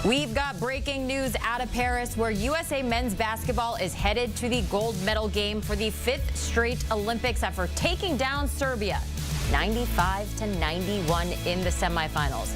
We've got breaking news out of Paris, where USA men's basketball is headed to the gold medal game for the 5th straight Olympics after taking down Serbia 95-91 in the semifinals.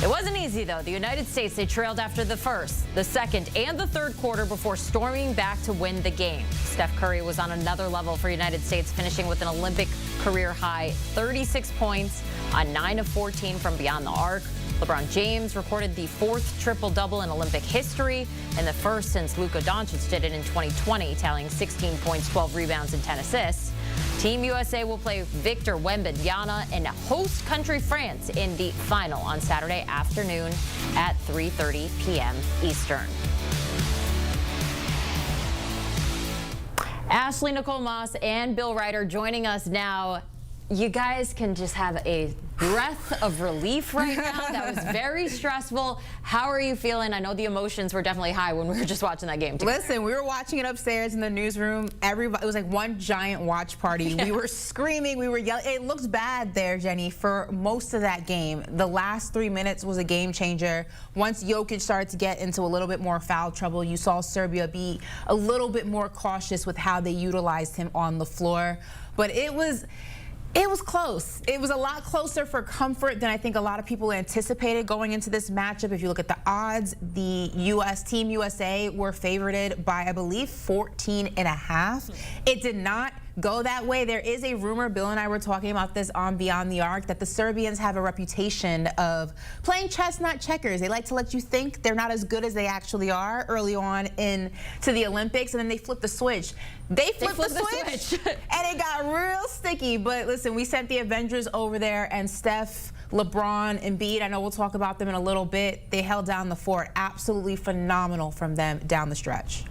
It wasn't easy, though. The United States, they trailed after the first, the second, and the third quarter before storming back to win the game. Steph Curry was on another level for United States, finishing with an Olympic career high 36 points on 9 of 14 from beyond the arc. LeBron James recorded the 4th triple-double in Olympic history and the first since Luka Doncic did it in 2020, tallying 16 points, 12 rebounds, and 10 assists. Team USA will play Victor Wembanyama and host country France in the final on Saturday afternoon at 3:30 p.m. Eastern. Ashley, Nicole Moss, and Bill Reiter joining us now. You guys can just have a breath of relief right now. That was very stressful. How are you feeling? I know the emotions were definitely high when we were just watching that game together. Listen, we were watching it upstairs in the newsroom. Everybody, it was like one giant watch party. We were screaming, we were yelling. It looked bad there, Jenny, for most of that game. The last 3 minutes was a game changer. Once Jokic started to get into a little bit more foul trouble, you saw Serbia be a little bit more cautious with how they utilized him on the floor. But it was close. It was a lot closer for comfort than I think a lot of people anticipated going into this matchup. If you look at the odds, the Team USA were favored by, I believe, 14.5. It did not go that way. There is a rumor, Bill and I were talking about this on Beyond the Arc, that the Serbians have a reputation of playing chess, not checkers. They like to let you think they're not as good as they actually are early on into the Olympics, and then they flip the switch. They flipped the switch, and it got real sticky. But listen, we sent the Avengers over there, and Steph, LeBron, Embiid, I know we'll talk about them in a little bit. They held down the fort. Absolutely phenomenal from them down the stretch.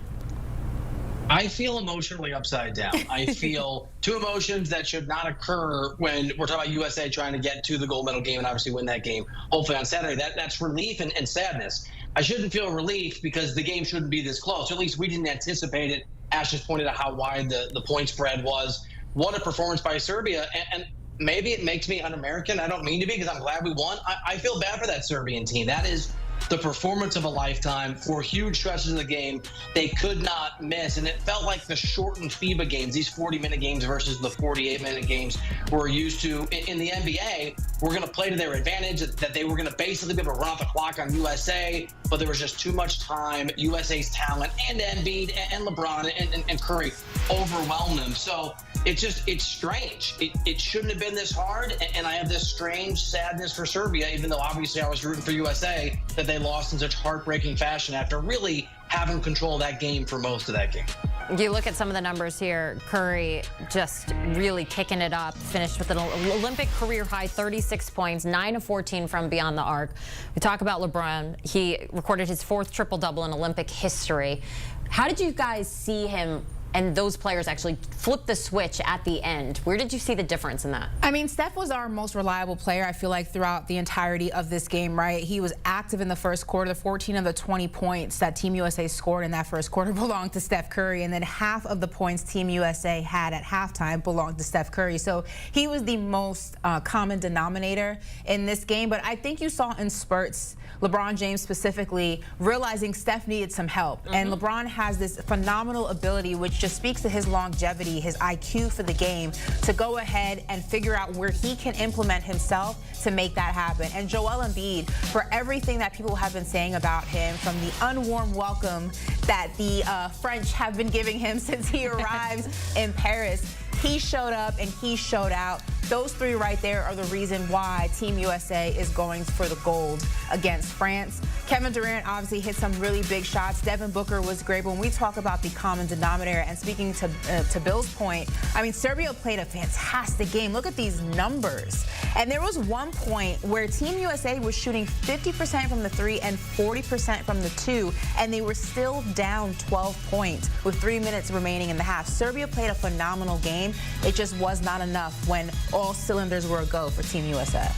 I feel emotionally upside down. I feel two emotions that should not occur when we're talking about USA trying to get to the gold medal game and obviously win that game, hopefully on Saturday. That's relief and sadness. I shouldn't feel relief because the game shouldn't be this close. At least we didn't anticipate it. Ash just pointed out how wide the point spread was. What a performance by Serbia. And maybe it makes me un-American. I don't mean to be, because I'm glad we won. I feel bad for that Serbian team. That is the performance of a lifetime. For huge stretches of the game, they could not miss, and it felt like the shortened FIBA games, these 40-minute games versus the 48-minute games we're used to. In the NBA, we're going to play to their advantage, that they were going to basically be able to run off the clock on USA, but there was just too much time. USA's talent and Embiid and LeBron and Curry overwhelmed them. So it's strange. It shouldn't have been this hard, and I have this strange sadness for Serbia, even though obviously I was rooting for USA, that they lost in such heartbreaking fashion after really having control of that game for most of that game. You look at some of the numbers here. Curry just really kicking it up, finished with an Olympic career high 36 points, 9 of 14 from beyond the arc. We talk about LeBron. He recorded his 4th triple-double in Olympic history. How did you guys see him and those players actually flip the switch at the end? Where did you see the difference in that? I mean, Steph was our most reliable player, I feel like, throughout the entirety of this game, right? He was active in the first quarter. 14 of the 20 points that Team USA scored in that first quarter belonged to Steph Curry, and then half of the points Team USA had at halftime belonged to Steph Curry. So he was the most common denominator in this game. But I think you saw in spurts, LeBron James specifically, realizing Steph needed some help. And LeBron has this phenomenal ability, which just speaks to his longevity, his IQ for the game, to go ahead and figure out where he can implement himself to make that happen. And Joel Embiid, for everything that people have been saying about him, from the unwarm welcome that the French have been giving him since he arrived in Paris, he showed up and he showed out. Those three right there are the reason why Team USA is going for the gold against France. Kevin Durant obviously hit some really big shots. Devin Booker was great. When we talk about the common denominator, and speaking to Bill's point, I mean, Serbia played a fantastic game. Look at these numbers. And there was one point where Team USA was shooting 50% from the 3 and 40% from the 2, and they were still down 12 points with 3 minutes remaining in the half. Serbia played a phenomenal game. It just was not enough when all cylinders were a go for Team USA.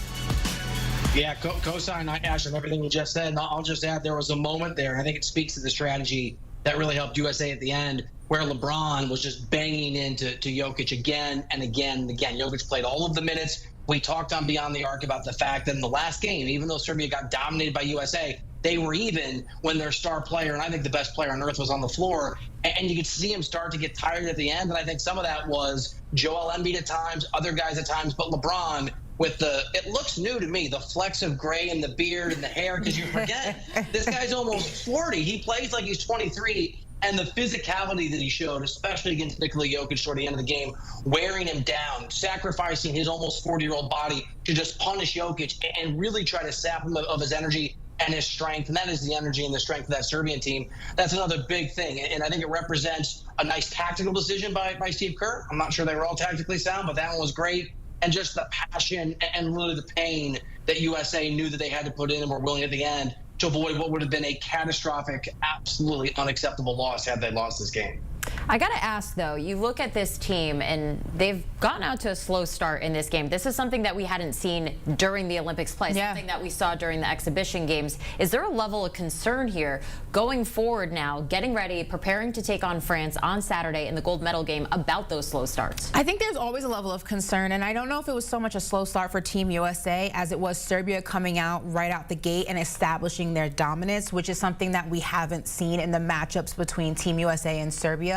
Yeah, co-sign Ash on everything you just said. And I'll just add, there was a moment there, and I think it speaks to the strategy that really helped USA at the end, where LeBron was just banging into Jokic again and again and again. Jokic played all of the minutes. We talked on Beyond the Arc about the fact that in the last game, even though Serbia got dominated by USA, they were even when their star player, and I think the best player on earth, was on the floor. And you could see him start to get tired at the end. And I think some of that was Joel Embiid at times, other guys at times, but LeBron with it looks new to me, the flecks of gray and the beard and the hair, because you forget this guy's almost 40. He plays like he's 23. And the physicality that he showed, especially against Nikola Jokic toward the end of the game, wearing him down, sacrificing his almost 40-year-old body to just punish Jokic and really try to sap him of his energy and his strength. And that is the energy and the strength of that Serbian team. That's another big thing. And I think it represents a nice tactical decision by Steve Kerr. I'm not sure they were all tactically sound, but that one was great. And just the passion and really the pain that USA knew that they had to put in and were willing at the end to avoid what would have been a catastrophic, absolutely unacceptable loss had they lost this game. I got to ask, though, you look at this team and they've gotten out to a slow start in this game. This is something that we hadn't seen during the Olympics play, something that we saw during the exhibition games. Is there a level of concern here going forward now, getting ready, preparing to take on France on Saturday in the gold medal game about those slow starts? I think there's always a level of concern, and I don't know if it was so much a slow start for Team USA as it was Serbia coming out right out the gate and establishing their dominance, which is something that we haven't seen in the matchups between Team USA and Serbia.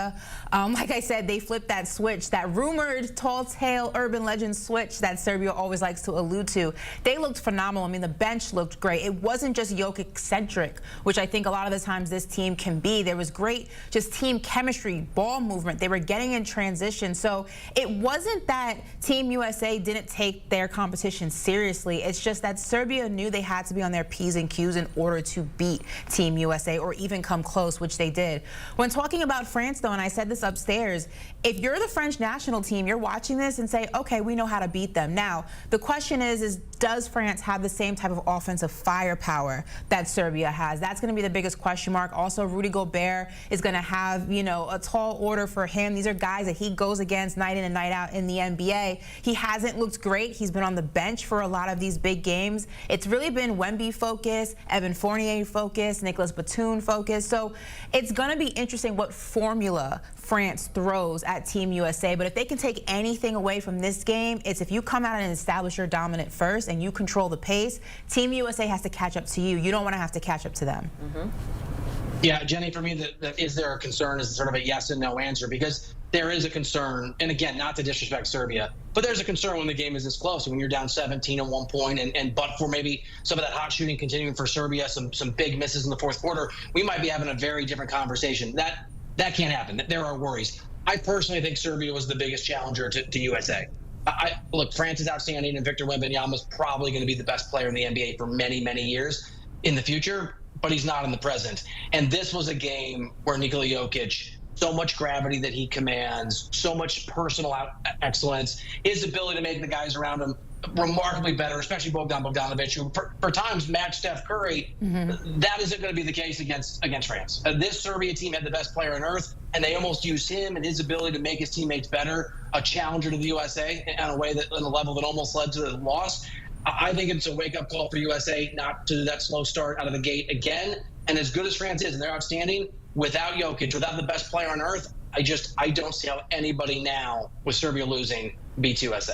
Like I said, they flipped that switch, that rumored tall tale urban legend switch that Serbia always likes to allude to. They looked phenomenal. I mean, the bench looked great. It wasn't just Jokic-centric, which I think a lot of the times this team can be. There was great just team chemistry, ball movement. They were getting in transition. So it wasn't that Team USA didn't take their competition seriously. It's just that Serbia knew they had to be on their P's and Q's in order to beat Team USA or even come close, which they did. When talking about France, though, and I said this upstairs, if you're the French national team, you're watching this and say, okay, we know how to beat them. Now, the question is does France have the same type of offensive firepower that Serbia has? That's going to be the biggest question mark. Also, Rudy Gobert is going to have, you know, a tall order for him. These are guys that he goes against night in and night out in the NBA. He hasn't looked great. He's been on the bench for a lot of these big games. It's really been Wemby focus, Evan Fournier focus, Nicolas Batum focus. So it's going to be interesting what formula France throws at Team USA. But if they can take anything away from this game, it's if you come out and establish your dominant first and you control the pace, Team USA has to catch up to you. You don't want to have to catch up to them. Yeah, Jenny, for me, that is there a concern is sort of a yes and no answer, because there is a concern, and again, not to disrespect Serbia, but there's a concern when the game is this close, when you're down 17 at one point, and but for maybe some of that hot shooting continuing for Serbia, some big misses in the fourth quarter, we might be having a very different conversation. That can't happen. There are worries. I personally think Serbia was the biggest challenger to USA. Look, France is outstanding, and Victor Wembanyama is probably going to be the best player in the NBA for many, many years in the future, but he's not in the present. And this was a game where Nikola Jokic, so much gravity that he commands, so much personal excellence, his ability to make the guys around him remarkably better, especially Bogdan Bogdanovic, who for times matched Steph Curry. That isn't going to be the case against France. This Serbia team had the best player on earth, and they almost used him and his ability to make his teammates better, a challenger to the USA in a way that, on a level that almost led to the loss. I think it's a wake-up call for USA not to do that slow start out of the gate again. And as good as France is, and they're outstanding, without Jokic, without the best player on earth, I don't see how anybody now, with Serbia losing, beats USA.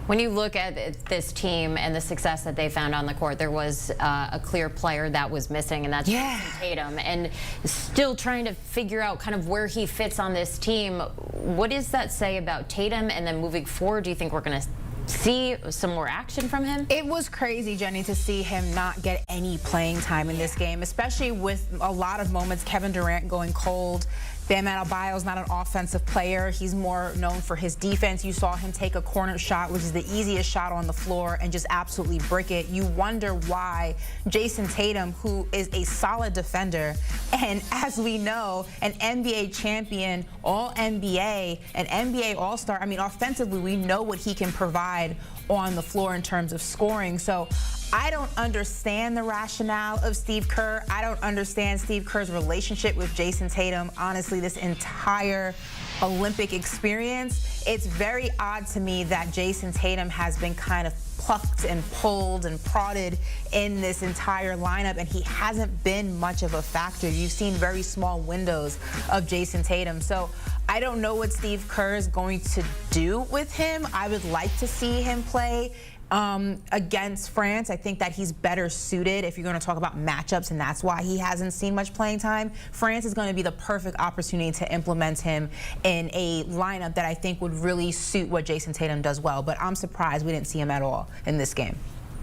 When you look at this team and the success that they found on the court, there was a clear player that was missing, and that's Jayson Tatum. And still trying to figure out kind of where he fits on this team. What does that say about Tatum? And then moving forward, do you think we're going to see some more action from him? It was crazy, Jenny, to see him not get any playing time in this game, especially with a lot of moments. Kevin Durant going cold. Bam Adebayo's not an offensive player. He's more known for his defense. You saw him take a corner shot, which is the easiest shot on the floor, and just absolutely brick it. You wonder why Jayson Tatum, who is a solid defender, and as we know, an NBA champion, All-NBA, an NBA All-Star. I mean, offensively, we know what he can provide on the floor in terms of scoring. So I don't understand the rationale of Steve Kerr. I don't understand Steve Kerr's relationship with Jayson Tatum. Honestly, this entire Olympic experience, it's very odd to me that Jayson Tatum has been kind of plucked and pulled and prodded in this entire lineup, and he hasn't been much of a factor. You've seen very small windows of Jayson Tatum. So I don't know what Steve Kerr is going to do with him. I would like to see him play against France. I think that he's better suited if you're going to talk about matchups, and that's why he hasn't seen much playing time. France is going to be the perfect opportunity to implement him in a lineup that I think would really suit what Jayson Tatum does well. But I'm surprised we didn't see him at all in this game.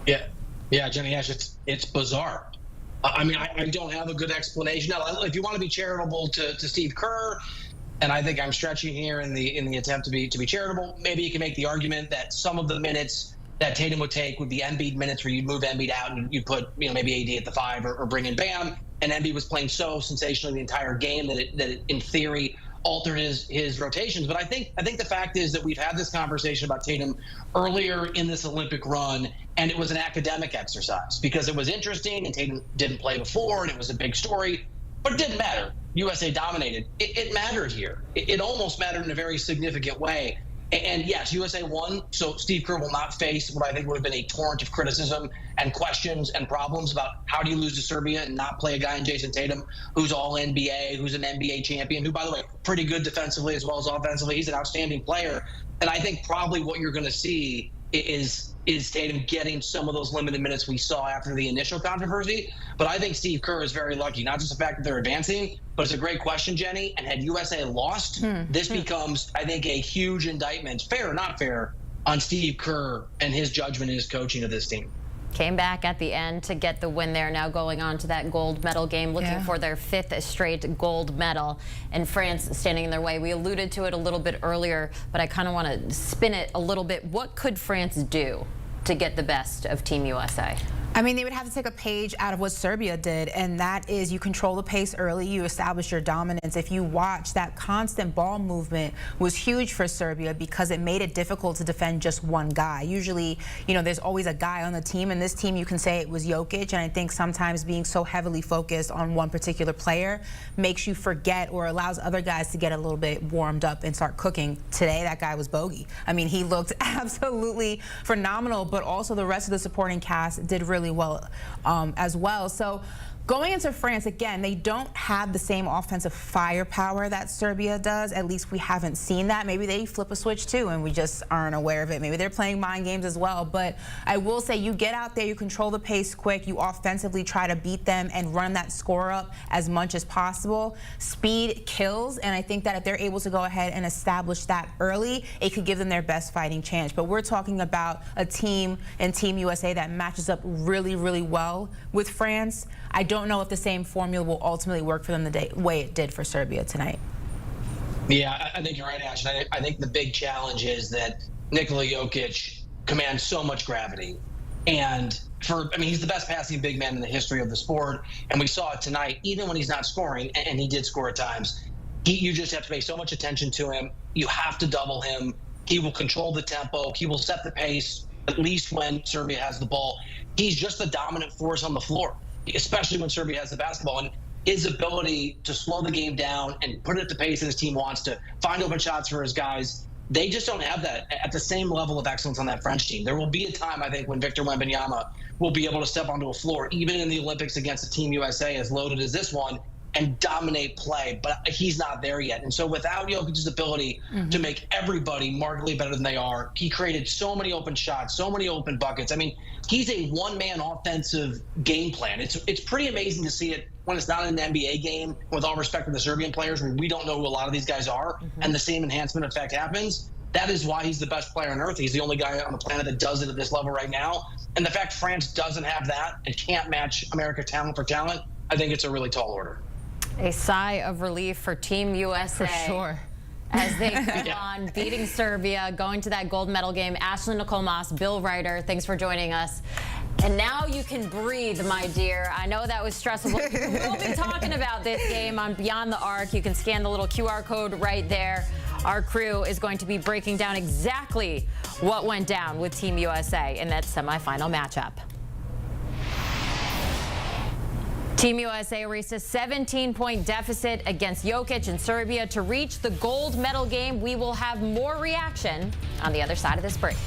Yeah, Jenny Ash, it's bizarre. I mean, I don't have a good explanation. Now, if you want to be charitable to Steve Kerr, and I think I'm stretching here in the attempt to be charitable, maybe you can make the argument that some of the minutes that Tatum would take would be Embiid minutes where you'd move Embiid out and you'd put maybe AD at the 5 or bring in Bam. And Embiid was playing so sensationally the entire game that it in theory altered his rotations. But I think the fact is that we've had this conversation about Tatum earlier in this Olympic run, and it was an academic exercise because it was interesting and Tatum didn't play before and it was a big story, but it didn't matter. USA dominated. It mattered here. It almost mattered in a very significant way. And yes, USA won, so Steve Kerr will not face what I think would have been a torrent of criticism and questions and problems about how do you lose to Serbia and not play a guy in Jayson Tatum who's all NBA, who's an NBA champion, who, by the way, pretty good defensively as well as offensively. He's an outstanding player. And I think probably what you're going to see is Tatum getting some of those limited minutes we saw after the initial controversy. But I think Steve Kerr is very lucky, not just the fact that they're advancing, but it's a great question, Jenny. And had USA lost, this becomes, I think, a huge indictment, fair or not fair, on Steve Kerr and his judgment and his coaching of this team. Came back at the end to get the win there. Now going on to that gold medal game, looking for their 5th straight gold medal. And France standing in their way. We alluded to it a little bit earlier, but I kind of want to spin it a little bit. What could France do to get the best of Team USA? I mean, they would have to take a page out of what Serbia did, and that is you control the pace early, you establish your dominance. If you watch, that constant ball movement was huge for Serbia because it made it difficult to defend just one guy. Usually, there's always a guy on the team, and this team you can say it was Jokic, and I think sometimes being so heavily focused on one particular player makes you forget or allows other guys to get a little bit warmed up and start cooking. Today, that guy was bogey. I mean, he looked absolutely phenomenal, but also the rest of the supporting cast did really well as well. So going into France, again, they don't have the same offensive firepower that Serbia does. At least we haven't seen that. Maybe they flip a switch too and we just aren't aware of it. Maybe they're playing mind games as well. But I will say you get out there, you control the pace quick, you offensively try to beat them and run that score up as much as possible. Speed kills, and I think that if they're able to go ahead and establish that early, it could give them their best fighting chance. But we're talking about a team in Team USA that matches up really, really well with France. I don't know if the same formula will ultimately work for them the way it did for Serbia tonight. Yeah, I think you're right, Ash. I think the big challenge is that Nikola Jokic commands so much gravity. And he's the best passing big man in the history of the sport. And we saw it tonight, even when he's not scoring, and he did score at times. You just have to pay so much attention to him. You have to double him. He will control the tempo. He will set the pace, at least when Serbia has the ball. He's just the dominant force on the floor, especially when Serbia has the basketball. And his ability to slow the game down and put it at the pace that his team wants, to find open shots for his guys, they just don't have that at the same level of excellence on that French team. There will be a time, I think, when Victor Wembanyama will be able to step onto a floor, even in the Olympics against a Team USA as loaded as this one, and dominate play, but he's not there yet. And so without Jokic's ability to make everybody markedly better than they are, he created so many open shots, so many open buckets. I mean, he's a one-man offensive game plan. It's pretty amazing to see it when it's not an NBA game, with all respect to the Serbian players, where we don't know who a lot of these guys are, and the same enhancement effect happens. That is why he's the best player on earth. He's the only guy on the planet that does it at this level right now. And the fact France doesn't have that and can't match America talent for talent, I think it's a really tall order. A sigh of relief for Team USA. For sure. As they go on, beating Serbia, going to that gold medal game. Ashley, Nicole Moss, Bill Reiter, thanks for joining us. And now you can breathe, my dear. I know that was stressful. We'll be talking about this game on Beyond the Arc. You can scan the little QR code right there. Our crew is going to be breaking down exactly what went down with Team USA in that semifinal matchup. Team USA raced a 17-point deficit against Jokic and Serbia to reach the gold medal game. We will have more reaction on the other side of this break.